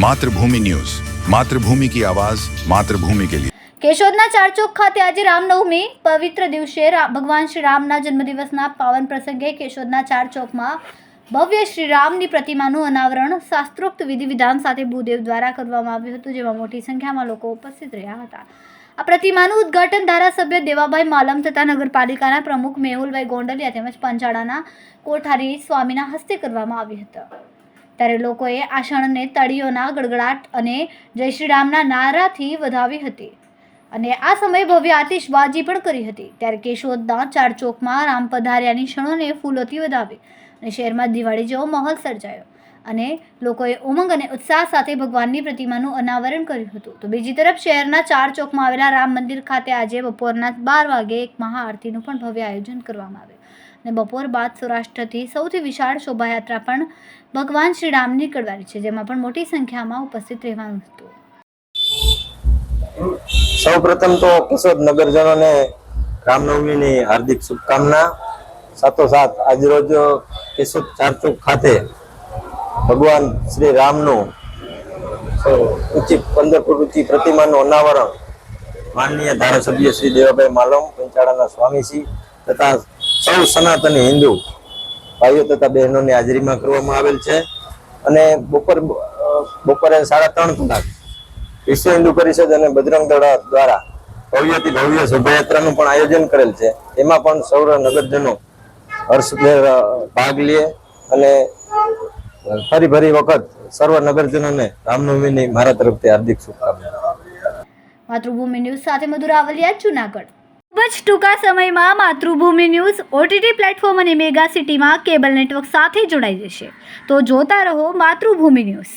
मातृभूमि न्यूज, मातृभूमि की आवाज, मातृभूमि के लिए। કેશોદના ચારચોક ખાતે આજે રામનવમી પવિત્ર દિવસે ભગવાન શ્રી રામના જન્મદિવસના પાવન પ્રસંગે કેશોદના ચારચોકમાં ભવ્ય શ્રી રામની પ્રતિમાનું અનાવરણ શાસ્ત્રોક્ત વિધિ વિધાન સાથે ભૂદેવ દ્વારા કરવામાં આવ્યું હતું, જેમાં મોટી સંખ્યામાં લોકો ઉપસ્થિત રહ્યા હતા. આ પ્રતિમાનું ઉદ્ઘાટન ધારાસભ્ય દેવાભાઈ માલમ તથા નગરપાલિકાના પ્રમુખ મેહુલભાઈ ગોંડલિયા તેમજ પંચાળાના કોઠારી સ્વામીના હસ્તે કરવામાં આવ્યું હતું. ત્યારે લોકોએ આ ક્ષણને તળીઓના ગડગડાટ અને જય શ્રી રામના નારાથી વધાવી હતી અને આ સમયે ભવ્ય આતિશબાજી પણ કરી હતી. ત્યારે કેશોદના ચારચોકમાં રામ પધાર્યાની ક્ષણોને ફૂલોથી વધાવી અને શહેરમાં દિવાળી જેવો માહોલ સર્જાયો અને લોકોએ ઉમંગ અને ઉત્સાહ સાથે ભગવાનની પ્રતિમાનું અનાવરણ કર્યું હતું. તો બીજી તરફ શહેરના ચારચોકમાં આવેલા રામ મંદિર ખાતે આજે બપોરના 12 વાગે એક મહાઆરતીનું પણ ભવ્ય આયોજન કરવામાં આવ્યું અને બપોર બાદ સૌરાષ્ટ્રથી સૌથી વિશાળ શોભાયાત્રા પણ ભગવાન શ્રી રામ નીકળવાની છે, જેમાં પણ મોટી સંખ્યામાં ઉપસ્થિત રહેવાનું હતું. સૌ પ્રથમ તો કેશોદ નગરજનોને રામનવમીની હાર્દિક શુભકામના. સાથોસાથ આજરોજ કેશોદ ચારચોક ખાતે ભગવાન શ્રી રામનું ઊંચી 15 ફૂટ ઊંચી પ્રતિમાનું અનાવરણ માનનીય ધારાસભ્ય શ્રી દેવાભાઈ માલમ, પંચાળાના સ્વામીશ્રી તથા સૌ સનાતની હિન્દુ ભાઈઓ તથા બહેનોની હાજરીમાં કરવામાં આવેલ છે. અને બપોરે 3:30 કલાક વિશ્વ હિન્દુ પરિષદ અને બજરંગ દળ દ્વારા ભવ્યથી ભવ્ય શોભાયાત્રાનું પણ આયોજન કરેલ છે. એમાં પણ સૌ નગરજનો હર્ષભેર ભાગ લે અને ફરી વખત સર્વ નગરજનોને રામનવમીની મારા તરફથી હાર્દિક શુભકામના. માતૃભૂમિ ન્યૂઝ સાથે મધુર આવલિયા, જૂનાગઢ. ખૂબ જ ટૂંકા સમયમાં માતૃભૂમિ ન્યૂઝ OTT પ્લેટફોર્મ અને મેગા સિટીમાં કેબલ નેટવર્ક સાથે જોડાઈ જશે. તો જોતા રહો માતૃભૂમિ ન્યૂઝ.